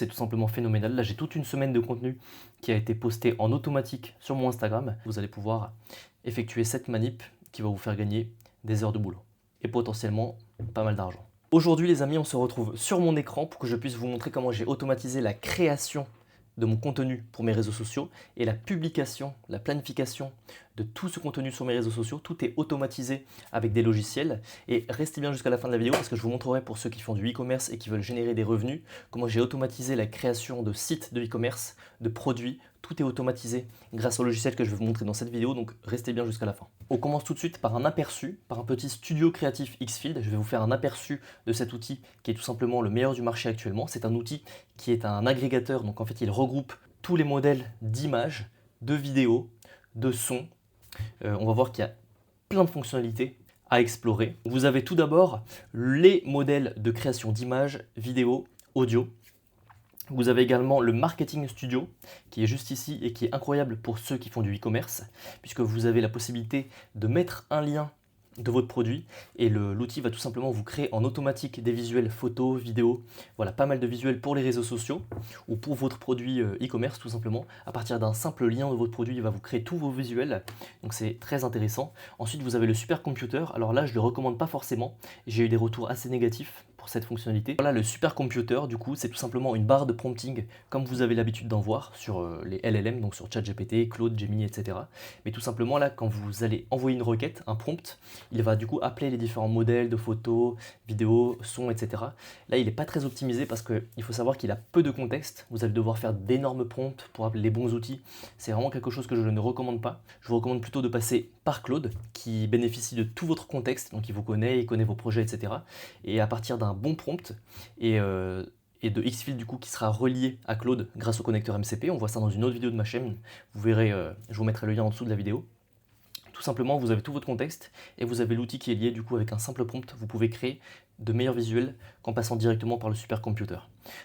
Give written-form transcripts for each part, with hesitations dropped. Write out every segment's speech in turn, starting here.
C'est tout simplement phénoménal. Là, j'ai toute une semaine de contenu qui a été posté en automatique sur mon Instagram. Vous allez pouvoir effectuer cette manip qui va vous faire gagner des heures de boulot et potentiellement pas mal d'argent. Aujourd'hui les amis, on se retrouve sur mon écran pour que je puisse vous montrer comment j'ai automatisé la création de mon contenu pour mes réseaux sociaux et la publication, la planification de tout ce contenu sur mes réseaux sociaux. Tout est automatisé avec des logiciels et restez bien jusqu'à la fin de la vidéo parce que je vous montrerai pour ceux qui font du e-commerce et qui veulent générer des revenus, comment j'ai automatisé la création de sites de e-commerce, de produits. Tout est automatisé grâce au logiciel que je vais vous montrer dans cette vidéo, donc restez bien jusqu'à la fin. On commence tout de suite par un aperçu, par un petit studio créatif Xfield. Je vais vous faire un aperçu de cet outil qui est tout simplement le meilleur du marché actuellement. C'est un outil qui est un agrégateur, donc en fait il regroupe tous les modèles d'images, de vidéos, de sons. On va voir qu'il y a plein de fonctionnalités à explorer. Vous avez tout d'abord les modèles de création d'images, vidéos, audio. Vous avez également le Marketing Studio qui est juste ici et qui est incroyable pour ceux qui font du e-commerce puisque vous avez la possibilité de mettre un lien de votre produit et l'outil va tout simplement vous créer en automatique des visuels photos, vidéos, voilà pas mal de visuels pour les réseaux sociaux ou pour votre produit e-commerce tout simplement. À partir d'un simple lien de votre produit, il va vous créer tous vos visuels, donc c'est très intéressant. Ensuite vous avez le supercomputer, alors là je ne le recommande pas forcément, j'ai eu des retours assez négatifs pour cette fonctionnalité. Voilà le supercomputer, du coup c'est tout simplement une barre de prompting comme vous avez l'habitude d'en voir sur les LLM, donc sur ChatGPT, Claude, Gemini, etc. Mais tout simplement là quand vous allez envoyer une requête, un prompt, il va du coup appeler les différents modèles de photos, vidéos, sons, etc. Là il n'est pas très optimisé parce qu'il faut savoir qu'il a peu de contexte, vous allez devoir faire d'énormes prompts pour appeler les bons outils. C'est vraiment quelque chose que je ne recommande pas. Je vous recommande plutôt de passer par Claude qui bénéficie de tout votre contexte, donc il vous connaît, il connaît vos projets, etc. Et à partir d'un bon prompt et de Xfield du coup qui sera relié à Claude grâce au connecteur MCP. On voit ça dans une autre vidéo de ma chaîne, vous verrez, je vous mettrai le lien en dessous de la vidéo. Tout simplement, vous avez tout votre contexte et vous avez l'outil qui est lié du coup avec un simple prompt. Vous pouvez créer de meilleurs visuels qu'en passant directement par le supercomputer.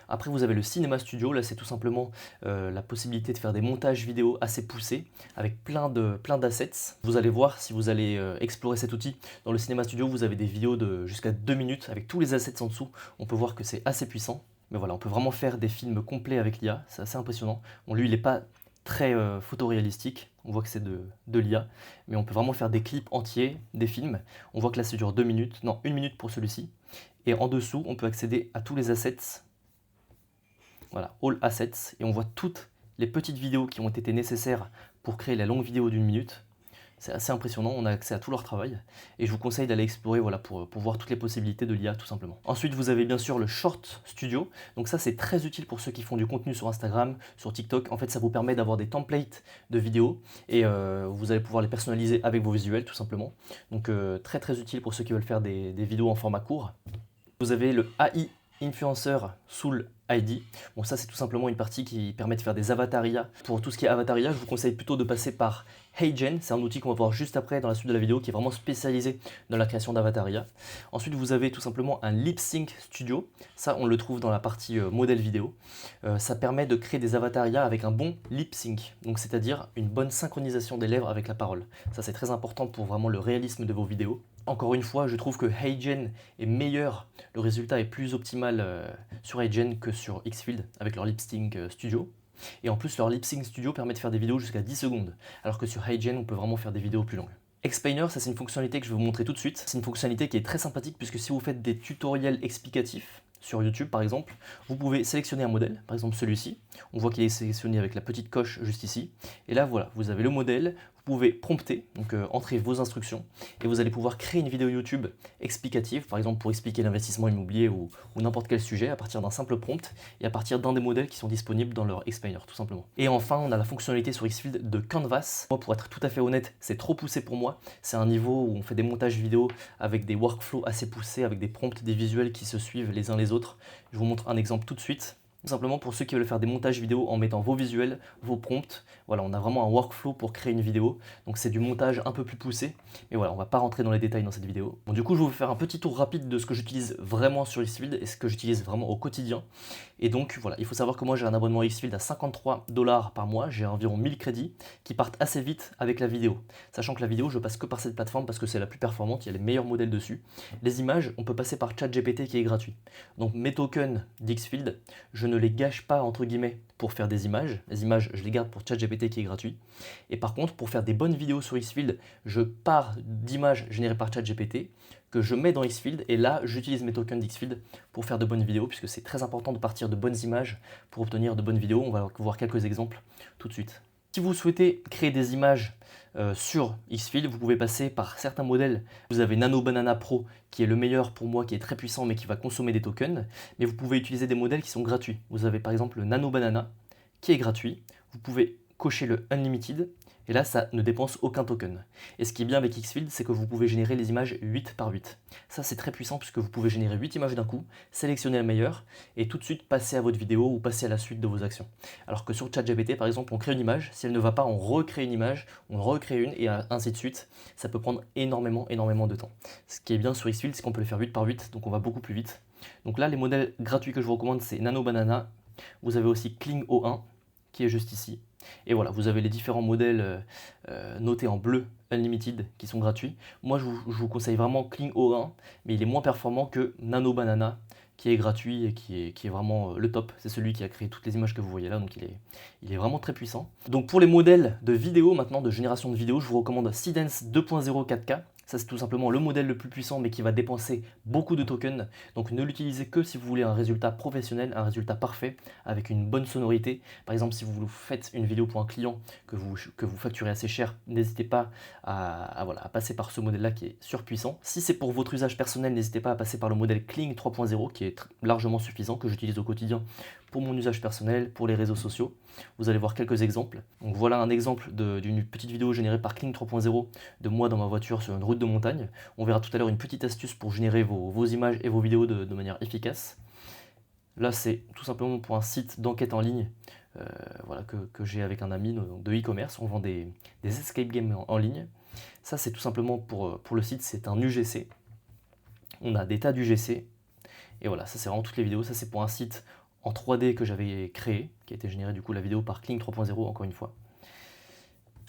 Après, vous avez le Cinema Studio. Là, c'est tout simplement la possibilité de faire des montages vidéo assez poussés avec plein d'assets. Vous allez voir si vous allez explorer cet outil. Dans le Cinema Studio, vous avez des vidéos de jusqu'à 2 minutes avec tous les assets en dessous. On peut voir que c'est assez puissant. Mais voilà, on peut vraiment faire des films complets avec l'IA. C'est assez impressionnant. Bon, lui, il n'est pas très photoréalistique, on voit que c'est de l'IA, mais on peut vraiment faire des clips entiers, des films. On voit que là ça dure 2 minutes, non 1 minute pour celui-ci. Et en dessous, on peut accéder à tous les assets. Voilà, All Assets, et on voit toutes les petites vidéos qui ont été nécessaires pour créer la longue vidéo d'1 minute. C'est assez impressionnant, on a accès à tout leur travail et je vous conseille d'aller explorer voilà, pour voir toutes les possibilités de l'IA tout simplement. Ensuite vous avez bien sûr le Short Studio, donc ça c'est très utile pour ceux qui font du contenu sur Instagram, sur TikTok. En fait ça vous permet d'avoir des templates de vidéos et vous allez pouvoir les personnaliser avec vos visuels tout simplement. Donc très utile pour ceux qui veulent faire des vidéos en format court. Vous avez le AI Influencer Soul ID. Bon ça c'est tout simplement une partie qui permet de faire des avataria. Pour tout ce qui est avataria, je vous conseille plutôt de passer par HeyGen, c'est un outil qu'on va voir juste après dans la suite de la vidéo qui est vraiment spécialisé dans la création d'avataria. Ensuite vous avez tout simplement un Lip Sync Studio, ça on le trouve dans la partie modèle vidéo. Ça permet de créer des avataria avec un bon lip sync, donc c'est-à-dire une bonne synchronisation des lèvres avec la parole. Ça c'est très important pour vraiment le réalisme de vos vidéos. Encore une fois, je trouve que HeyGen est meilleur, le résultat est plus optimal sur HeyGen que sur Xfield avec leur Lip Sync Studio. Et en plus, leur Lip Sync Studio permet de faire des vidéos jusqu'à 10 secondes, alors que sur HeyGen, on peut vraiment faire des vidéos plus longues. Explainer, ça c'est une fonctionnalité que je vais vous montrer tout de suite. C'est une fonctionnalité qui est très sympathique puisque si vous faites des tutoriels explicatifs, sur YouTube par exemple, vous pouvez sélectionner un modèle, par exemple celui-ci. On voit qu'il est sélectionné avec la petite coche juste ici. Et là voilà, vous avez le modèle, vous pouvez prompter, donc entrer vos instructions, et vous allez pouvoir créer une vidéo YouTube explicative, par exemple pour expliquer l'investissement immobilier ou n'importe quel sujet à partir d'un simple prompt et à partir d'un des modèles qui sont disponibles dans leur Explainer tout simplement. Et enfin, on a la fonctionnalité sur Xfield de Canvas. Moi, pour être tout à fait honnête, c'est trop poussé pour moi. C'est un niveau où on fait des montages vidéo avec des workflows assez poussés, avec des prompts, des visuels qui se suivent les uns les autres. Je vous montre un exemple tout de suite. Tout simplement pour ceux qui veulent faire des montages vidéo en mettant vos visuels, vos prompts. Voilà, on a vraiment un workflow pour créer une vidéo. Donc c'est du montage un peu plus poussé. Mais voilà, on va pas rentrer dans les détails dans cette vidéo. Bon, du coup, je vais vous faire un petit tour rapide de ce que j'utilise vraiment sur Xfield et ce que j'utilise vraiment au quotidien. Et donc voilà, il faut savoir que moi j'ai un abonnement Xfield à 53 $ par mois. J'ai environ 1000 crédits qui partent assez vite avec la vidéo. Sachant que la vidéo, je passe que par cette plateforme parce que c'est la plus performante, il y a les meilleurs modèles dessus. Les images, on peut passer par ChatGPT qui est gratuit. Donc mes tokens d'Xfield, je ne ne les gâche pas entre guillemets pour faire des images. Les images, je les garde pour ChatGPT qui est gratuit. Et par contre, pour faire des bonnes vidéos sur Xfield, je pars d'images générées par ChatGPT que je mets dans Xfield et là, j'utilise mes tokens d'Xfield pour faire de bonnes vidéos puisque c'est très important de partir de bonnes images pour obtenir de bonnes vidéos. On va voir quelques exemples tout de suite. Si vous souhaitez créer des images sur Xfield, vous pouvez passer par certains modèles. Vous avez Nano Banana Pro qui est le meilleur pour moi, qui est très puissant mais qui va consommer des tokens. Mais vous pouvez utiliser des modèles qui sont gratuits. Vous avez par exemple le Nano Banana qui est gratuit. Vous pouvez cocher le Unlimited et là ça ne dépense aucun token. Et ce qui est bien avec Xfield, c'est que vous pouvez générer les images 8 par 8. Ça c'est très puissant puisque vous pouvez générer 8 images d'un coup, sélectionner la meilleure et tout de suite passer à votre vidéo ou passer à la suite de vos actions. Alors que sur ChatGPT par exemple, on crée une image, si elle ne va pas, on recrée une image, on recrée une et ainsi de suite. Ça peut prendre énormément de temps. Ce qui est bien sur Xfield, c'est qu'on peut le faire 8 par 8, donc on va beaucoup plus vite. Donc là, les modèles gratuits que je vous recommande, c'est Nano Banana. Vous avez aussi Kling O1 qui est juste ici. Et voilà, vous avez les différents modèles notés en bleu Unlimited qui sont gratuits. Moi, je vous conseille vraiment Kling O1, mais il est moins performant que Nano Banana qui est gratuit et qui est vraiment le top. C'est celui qui a créé toutes les images que vous voyez là, donc il est vraiment très puissant. Donc pour les modèles de vidéo maintenant, de génération de vidéos, je vous recommande Seedance 2.0 4K. Ça, c'est tout simplement le modèle le plus puissant, mais qui va dépenser beaucoup de tokens. Donc, ne l'utilisez que si vous voulez un résultat professionnel, un résultat parfait, avec une bonne sonorité. Par exemple, si vous faites une vidéo pour un client que vous facturez assez cher, n'hésitez pas à passer par ce modèle-là qui est surpuissant. Si c'est pour votre usage personnel, n'hésitez pas à passer par le modèle Kling 3.0 qui est largement suffisant, que j'utilise au quotidien pour mon usage personnel, pour les réseaux sociaux. Vous allez voir quelques exemples. Donc voilà un exemple d'une petite vidéo générée par Kling 3.0 de moi dans ma voiture sur une route de montagne. On verra tout à l'heure une petite astuce pour générer vos images et vos vidéos de manière efficace. Là, c'est tout simplement pour un site d'enquête en ligne que j'ai avec un ami de e-commerce. On vend des escape games en ligne. Ça, c'est tout simplement pour le site, c'est un UGC. On a des tas d'UGC. Et voilà, ça c'est vraiment toutes les vidéos. Ça, c'est pour un site en 3D que j'avais créé, qui a été généré du coup la vidéo par Kling 3.0 encore une fois.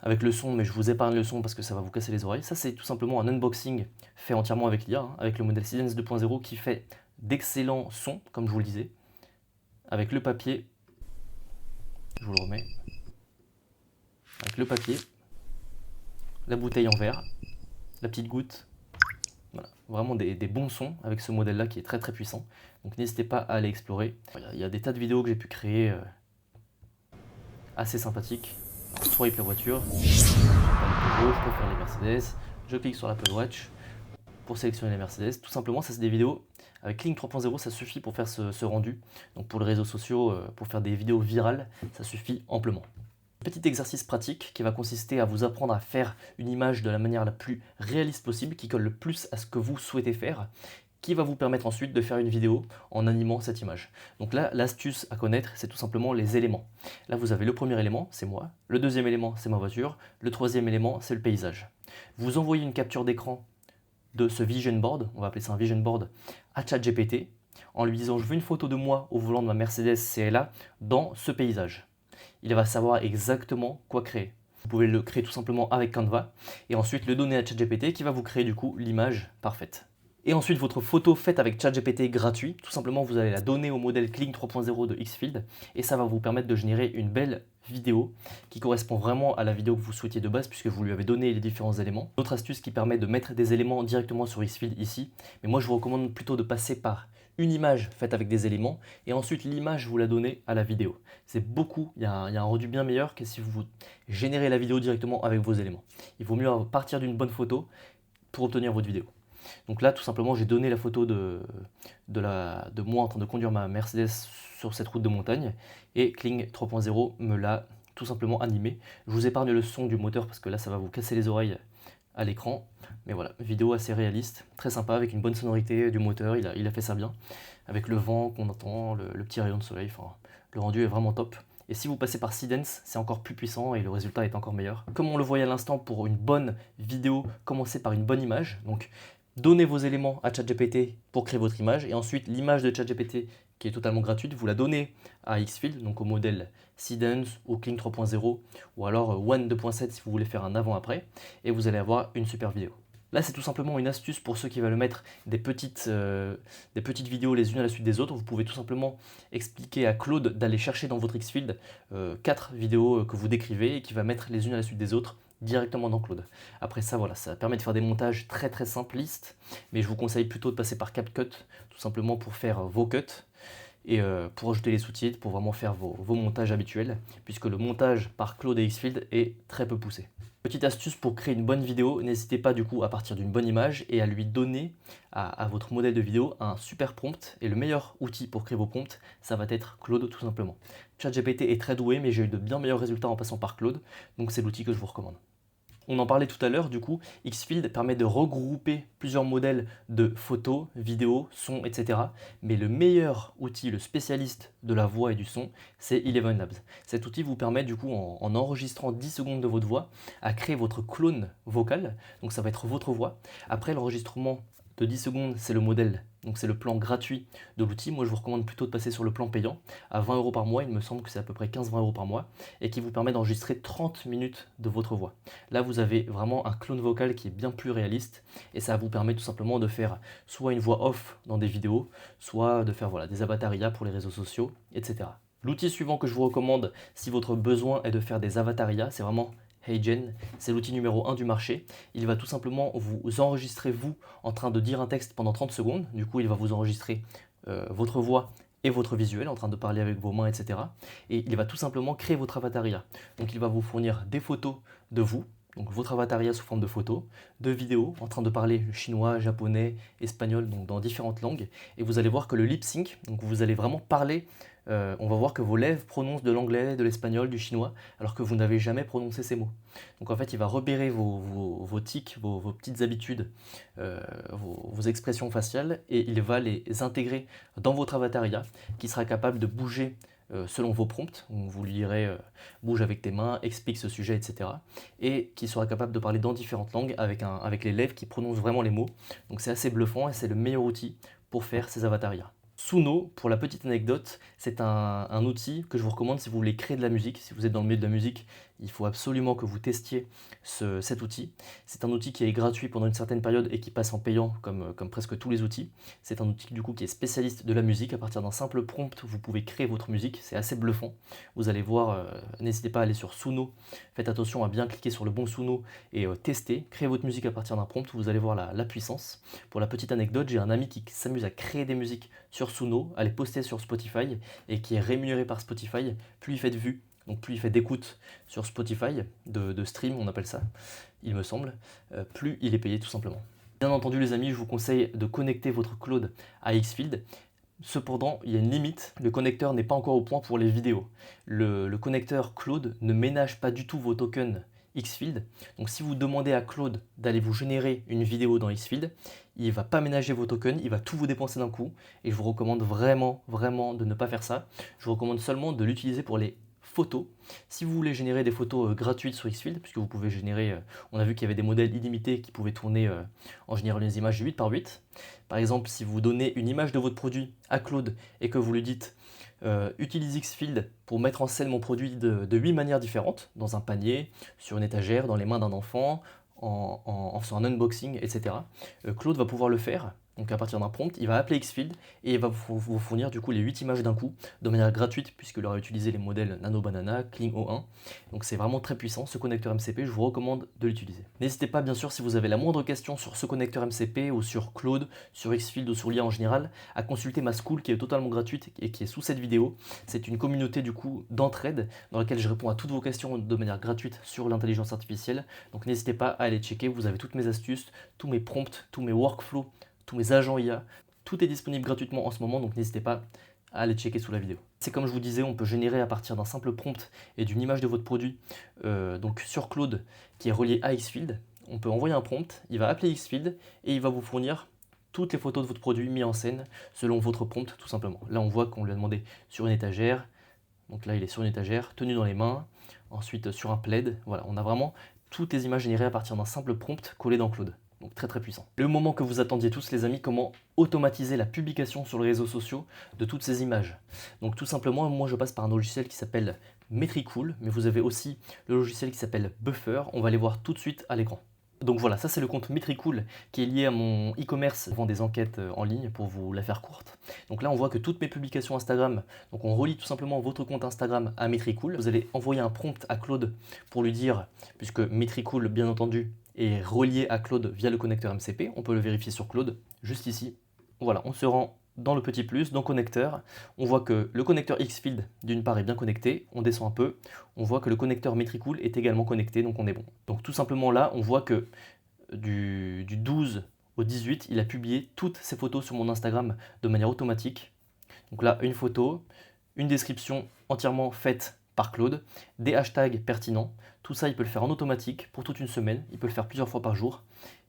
Avec le son, mais je vous épargne le son parce que ça va vous casser les oreilles. Ça, c'est tout simplement un unboxing fait entièrement avec l'IA, avec le modèle Seedance 2.0 qui fait d'excellents sons, comme je vous le disais. Avec le papier, je vous le remets, avec le papier, la bouteille en verre, la petite goutte. Voilà, vraiment des bons sons avec ce modèle-là qui est très puissant. Donc n'hésitez pas à aller explorer. Il y a des tas de vidéos que j'ai pu créer assez sympathiques. Swipe la voiture, je préfère les Mercedes, je clique sur l'Apple Watch pour sélectionner les Mercedes. Tout simplement, ça c'est des vidéos avec Kling 3.0, ça suffit pour faire ce rendu. Donc pour les réseaux sociaux, pour faire des vidéos virales, ça suffit amplement. Petit exercice pratique qui va consister à vous apprendre à faire une image de la manière la plus réaliste possible, qui colle le plus à ce que vous souhaitez faire, qui va vous permettre ensuite de faire une vidéo en animant cette image. Donc là, l'astuce à connaître, c'est tout simplement les éléments. Là, vous avez le premier élément, c'est moi. Le deuxième élément, c'est ma voiture. Le troisième élément, c'est le paysage. Vous envoyez une capture d'écran de ce vision board, on va appeler ça un vision board, à ChatGPT, en lui disant « je veux une photo de moi au volant de ma Mercedes CLA dans ce paysage ». Il va savoir exactement quoi créer. Vous pouvez le créer tout simplement avec Canva et ensuite le donner à ChatGPT qui va vous créer du coup l'image parfaite. Et ensuite, votre photo faite avec ChatGPT gratuit, tout simplement, vous allez la donner au modèle Kling 3.0 de Xfield et ça va vous permettre de générer une belle vidéo qui correspond vraiment à la vidéo que vous souhaitiez de base puisque vous lui avez donné les différents éléments. Une autre astuce qui permet de mettre des éléments directement sur Xfield ici, mais moi je vous recommande plutôt de passer par une image faite avec des éléments et ensuite l'image vous la donnez à la vidéo. C'est beaucoup, il y a un rendu bien meilleur que si vous générez la vidéo directement avec vos éléments. Il vaut mieux partir d'une bonne photo pour obtenir votre vidéo. Donc là, tout simplement, j'ai donné la photo de moi en train de conduire ma Mercedes sur cette route de montagne et Kling 3.0 me l'a tout simplement animé. Je vous épargne le son du moteur parce que là, ça va vous casser les oreilles à l'écran. Mais voilà, vidéo assez réaliste, très sympa avec une bonne sonorité du moteur, il a fait ça bien. Avec le vent qu'on entend, le petit rayon de soleil, enfin, le rendu est vraiment top. Et si vous passez par Seedance, c'est encore plus puissant et le résultat est encore meilleur. Comme on le voyait à l'instant, pour une bonne vidéo, commencez par une bonne image. Donc, donnez vos éléments à ChatGPT pour créer votre image et ensuite l'image de ChatGPT qui est totalement gratuite, vous la donnez à Xfield, donc au modèle Seedance ou Kling 3.0 ou alors One 2.7 si vous voulez faire un avant-après et vous allez avoir une super vidéo. Là, c'est tout simplement une astuce pour ceux qui veulent mettre des petites vidéos les unes à la suite des autres. Vous pouvez tout simplement expliquer à Claude d'aller chercher dans votre Xfield 4 vidéos que vous décrivez et qui va mettre les unes à la suite des autres directement dans Claude. Après ça, voilà, ça permet de faire des montages très très simplistes, mais je vous conseille plutôt de passer par CapCut, tout simplement pour faire vos cuts et pour ajouter les sous-titres, pour vraiment faire vos montages habituels, puisque le montage par Claude et Xfield est très peu poussé. Petite astuce pour créer une bonne vidéo, n'hésitez pas du coup à partir d'une bonne image et à lui donner à votre modèle de vidéo un super prompt. Et le meilleur outil pour créer vos prompts, ça va être Claude tout simplement. ChatGPT est très doué, mais j'ai eu de bien meilleurs résultats en passant par Claude, donc c'est l'outil que je vous recommande. On en parlait tout à l'heure, du coup, Xfield permet de regrouper plusieurs modèles de photos, vidéos, sons, etc. Mais le meilleur outil, le spécialiste de la voix et du son, c'est Eleven Labs. Cet outil vous permet, du coup, en enregistrant 10 secondes de votre voix, à créer votre clone vocal. Donc ça va être votre voix. Après l'enregistrement de 10 secondes, c'est le modèle, donc c'est le plan gratuit de l'outil. Moi, je vous recommande plutôt de passer sur le plan payant, à 20 € par mois, il me semble que c'est à peu près 15-20 € par mois, et qui vous permet d'enregistrer 30 minutes de votre voix. Là, vous avez vraiment un clone vocal qui est bien plus réaliste, et ça vous permet tout simplement de faire soit une voix off dans des vidéos, soit de faire des avatars IA pour les réseaux sociaux, etc. L'outil suivant que je vous recommande, si votre besoin est de faire des avatars IA, c'est vraiment HeyGen, c'est l'outil numéro 1 du marché. Il va tout simplement vous enregistrer vous en train de dire un texte pendant 30 secondes. Du coup, il va vous enregistrer votre voix et votre visuel en train de parler avec vos mains, etc. Et il va tout simplement créer votre avatar IA. Donc il va vous fournir des photos de vous, donc votre avatar IA sous forme de photos, de vidéos en train de parler chinois, japonais, espagnol, donc dans différentes langues. Et vous allez voir que le lip sync, donc vous allez vraiment parler. On va voir que vos lèvres prononcent de l'anglais, de l'espagnol, du chinois, alors que vous n'avez jamais prononcé ces mots. Donc en fait, il va repérer vos tics, vos petites habitudes, vos expressions faciales, et il va les intégrer dans votre avatar IA, qui sera capable de bouger selon vos prompts. Vous lui direz bouge avec tes mains, explique ce sujet, etc. Et qui sera capable de parler dans différentes langues avec les lèvres qui prononcent vraiment les mots. Donc c'est assez bluffant et c'est le meilleur outil pour faire ces avatars IA. Suno, pour la petite anecdote, c'est un outil que je vous recommande si vous voulez créer de la musique. Si vous êtes dans le milieu de la musique, il faut absolument que vous testiez cet outil. C'est un outil qui est gratuit pendant une certaine période et qui passe en payant comme presque tous les outils. C'est un outil du coup qui est spécialiste de la musique. À partir d'un simple prompt, vous pouvez créer votre musique. C'est assez bluffant. Vous allez voir, n'hésitez pas à aller sur Suno. Faites attention à bien cliquer sur le bon Suno et tester. Créez votre musique à partir d'un prompt. Vous allez voir la puissance. Pour la petite anecdote, j'ai un ami qui s'amuse à créer des musiques sur Suno, à les poster sur Spotify et qui est rémunéré par Spotify. Plus il fait de vues, donc plus il fait d'écoute sur Spotify, de stream on appelle ça, il me semble, plus il est payé tout simplement. Bien entendu les amis, je vous conseille de connecter votre Claude à Xfield. Cependant, il y a une limite, le connecteur n'est pas encore au point pour les vidéos. Le connecteur Claude ne ménage pas du tout vos tokens Xfield. Donc si vous demandez à Claude d'aller vous générer une vidéo dans Xfield, il ne va pas ménager vos tokens, il va tout vous dépenser d'un coup. Et je vous recommande vraiment de ne pas faire ça. Je vous recommande seulement de l'utiliser pour les photos. Si vous voulez générer des photos gratuites sur Xfield, puisque vous pouvez générer, on a vu qu'il y avait des modèles illimités qui pouvaient tourner en générant des images 8 par 8. Par exemple, si vous donnez une image de votre produit à Claude et que vous lui dites utilise Xfield pour mettre en scène mon produit de 8 manières différentes, dans un panier, sur une étagère, dans les mains d'un enfant, en faisant un unboxing, etc. Claude va pouvoir le faire. Donc à partir d'un prompt, il va appeler Xfield et il va vous fournir du coup les 8 images d'un coup de manière gratuite puisqu'il aura utilisé les modèles Nano Banana, Kling O1. Donc c'est vraiment très puissant ce connecteur MCP, je vous recommande de l'utiliser. N'hésitez pas bien sûr si vous avez la moindre question sur ce connecteur MCP ou sur Claude, sur Xfield ou sur l'IA en général, à consulter ma school qui est totalement gratuite et qui est sous cette vidéo. C'est une communauté du coup d'entraide dans laquelle je réponds à toutes vos questions de manière gratuite sur l'intelligence artificielle. Donc n'hésitez pas à aller checker, vous avez toutes mes astuces, tous mes prompts, tous mes workflows, tous mes agents IA, tout est disponible gratuitement en ce moment, donc n'hésitez pas à aller checker sous la vidéo. C'est comme je vous disais, on peut générer à partir d'un simple prompt et d'une image de votre produit, donc sur Claude, qui est relié à Xfield. On peut envoyer un prompt, il va appeler Xfield et il va vous fournir toutes les photos de votre produit mis en scène selon votre prompt tout simplement. Là on voit qu'on lui a demandé sur une étagère, donc là il est sur une étagère, tenu dans les mains, ensuite sur un plaid, voilà, on a vraiment toutes les images générées à partir d'un simple prompt collé dans Claude. Donc très puissant. Le moment que vous attendiez tous les amis, comment automatiser la publication sur les réseaux sociaux de toutes ces images. Donc tout simplement, moi je passe par un logiciel qui s'appelle Metricool, mais vous avez aussi le logiciel qui s'appelle Buffer, on va les voir tout de suite à l'écran. Donc voilà, ça c'est le compte Metricool qui est lié à mon e-commerce, je vends des enquêtes en ligne pour vous la faire courte. Donc là on voit que toutes mes publications Instagram, donc on relie tout simplement votre compte Instagram à Metricool. Vous allez envoyer un prompt à Claude pour lui dire, puisque Metricool bien entendu est relié à Claude via le connecteur MCP, on peut le vérifier sur Claude, juste ici. Voilà, on se rend dans le petit plus, dans connecteur, on voit que le connecteur Xfield d'une part est bien connecté, on descend un peu, on voit que le connecteur Metricool est également connecté, donc on est bon. Donc tout simplement là, on voit que du 12 au 18, il a publié toutes ses photos sur mon Instagram de manière automatique. Donc là, une photo, une description entièrement faite par Claude, des hashtags pertinents. Tout ça, il peut le faire en automatique pour toute une semaine. Il peut le faire plusieurs fois par jour.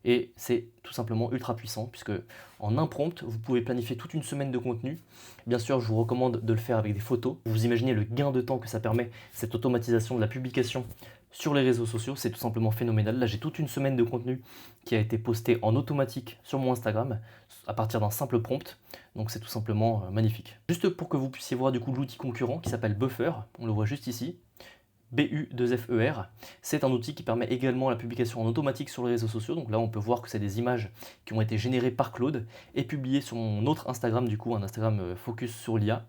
Et c'est tout simplement ultra puissant puisque en un prompt, vous pouvez planifier toute une semaine de contenu. Bien sûr, je vous recommande de le faire avec des photos. Vous imaginez le gain de temps que ça permet, cette automatisation de la publication sur les réseaux sociaux, c'est tout simplement phénoménal. Là, j'ai toute une semaine de contenu qui a été posté en automatique sur mon Instagram à partir d'un simple prompt. Donc c'est tout simplement magnifique. Juste pour que vous puissiez voir du coup l'outil concurrent qui s'appelle Buffer, on le voit juste ici. BU2FER, c'est un outil qui permet également la publication en automatique sur les réseaux sociaux. Donc là, on peut voir que c'est des images qui ont été générées par Claude et publiées sur mon autre Instagram, du coup, un Instagram focus sur l'IA.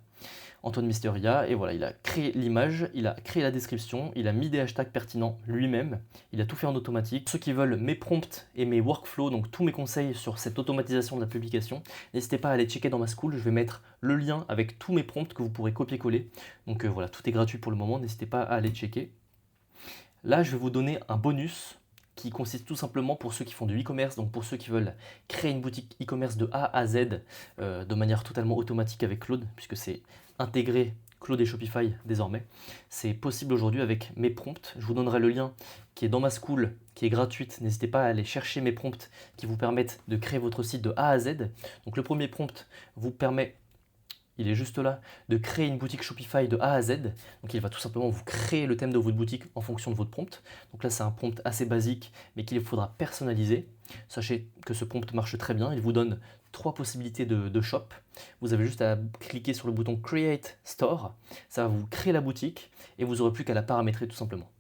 Antoine Mysteria, et voilà, il a créé l'image, il a créé la description, il a mis des hashtags pertinents lui-même, il a tout fait en automatique. Ceux qui veulent mes prompts et mes workflows, donc tous mes conseils sur cette automatisation de la publication, n'hésitez pas à aller checker dans ma school, je vais mettre le lien avec tous mes prompts que vous pourrez copier-coller. Donc voilà, tout est gratuit pour le moment, n'hésitez pas à aller checker. Là, je vais vous donner un bonus qui consiste tout simplement pour ceux qui font du e-commerce, donc pour ceux qui veulent créer une boutique e-commerce de A à Z de manière totalement automatique avec Claude, puisque c'est intégré Claude et Shopify désormais. C'est possible aujourd'hui avec mes prompts. Je vous donnerai le lien qui est dans ma school, qui est gratuite. N'hésitez pas à aller chercher mes prompts qui vous permettent de créer votre site de A à Z. Donc le premier prompt vous permet, il est juste là, de créer une boutique Shopify de A à Z. Donc il va tout simplement vous créer le thème de votre boutique en fonction de votre prompt. Donc là c'est un prompt assez basique mais qu'il faudra personnaliser. Sachez que ce prompt marche très bien, il vous donne 3 possibilités de shop. Vous avez juste à cliquer sur le bouton Create Store, ça va vous créer la boutique et vous n'aurez plus qu'à la paramétrer tout simplement.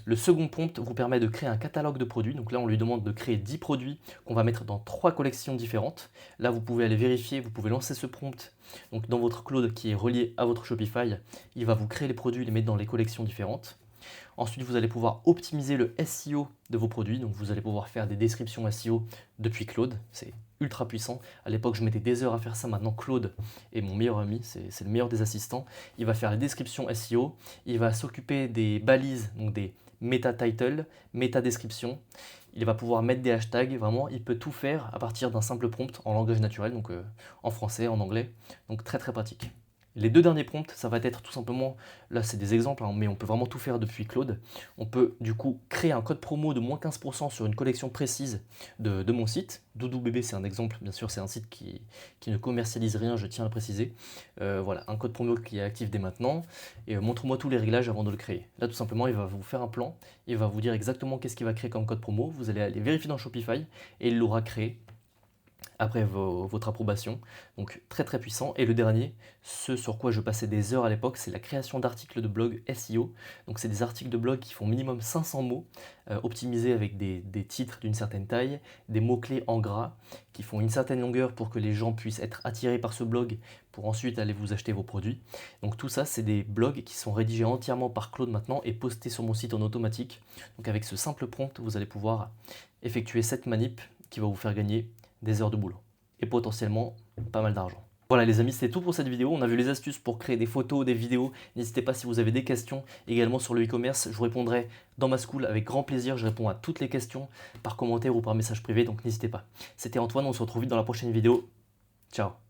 Le second prompt vous permet de créer un catalogue de produits. Donc là, on lui demande de créer 10 produits qu'on va mettre dans 3 collections différentes. Là, vous pouvez aller vérifier, vous pouvez lancer ce prompt. Donc dans votre Claude qui est relié à votre Shopify, il va vous créer les produits, les mettre dans les collections différentes. Ensuite, vous allez pouvoir optimiser le SEO de vos produits. Donc vous allez pouvoir faire des descriptions SEO depuis Claude. C'est ultra puissant. À l'époque, je mettais des heures à faire ça. Maintenant, Claude est mon meilleur ami. C'est le meilleur des assistants. Il va faire les descriptions SEO. Il va s'occuper des balises, donc des meta title, meta description. Il va pouvoir mettre des hashtags. Vraiment, il peut tout faire à partir d'un simple prompt en langage naturel, donc en français, en anglais. Donc très très pratique. Les 2 derniers prompts, ça va être tout simplement, là c'est des exemples, hein, mais on peut vraiment tout faire depuis Claude. On peut du coup créer un code promo de moins 15% sur une collection précise de mon site. DoudouBébé c'est un exemple, bien sûr c'est un site qui ne commercialise rien, je tiens à le préciser. Voilà, un code promo qui est actif dès maintenant. Et montre-moi tous les réglages avant de le créer. Là tout simplement, il va vous faire un plan, il va vous dire exactement qu'est-ce qu'il va créer comme code promo. Vous allez aller vérifier dans Shopify et il l'aura créé après votre approbation. Donc très très puissant. Et le dernier, ce sur quoi je passais des heures à l'époque, c'est la création d'articles de blog SEO. Donc c'est des articles de blog qui font minimum 500 mots, optimisés avec des titres d'une certaine taille, des mots-clés en gras, qui font une certaine longueur pour que les gens puissent être attirés par ce blog pour ensuite aller vous acheter vos produits. Donc tout ça, c'est des blogs qui sont rédigés entièrement par Claude maintenant et postés sur mon site en automatique. Donc avec ce simple prompt, vous allez pouvoir effectuer cette manip qui va vous faire gagner des heures de boulot et potentiellement pas mal d'argent. Voilà les amis, c'est tout pour cette vidéo. On a vu les astuces pour créer des photos, des vidéos. N'hésitez pas si vous avez des questions également sur le e-commerce. Je vous répondrai dans ma school avec grand plaisir. Je réponds à toutes les questions par commentaire ou par message privé, donc n'hésitez pas. C'était Antoine, on se retrouve vite dans la prochaine vidéo. Ciao.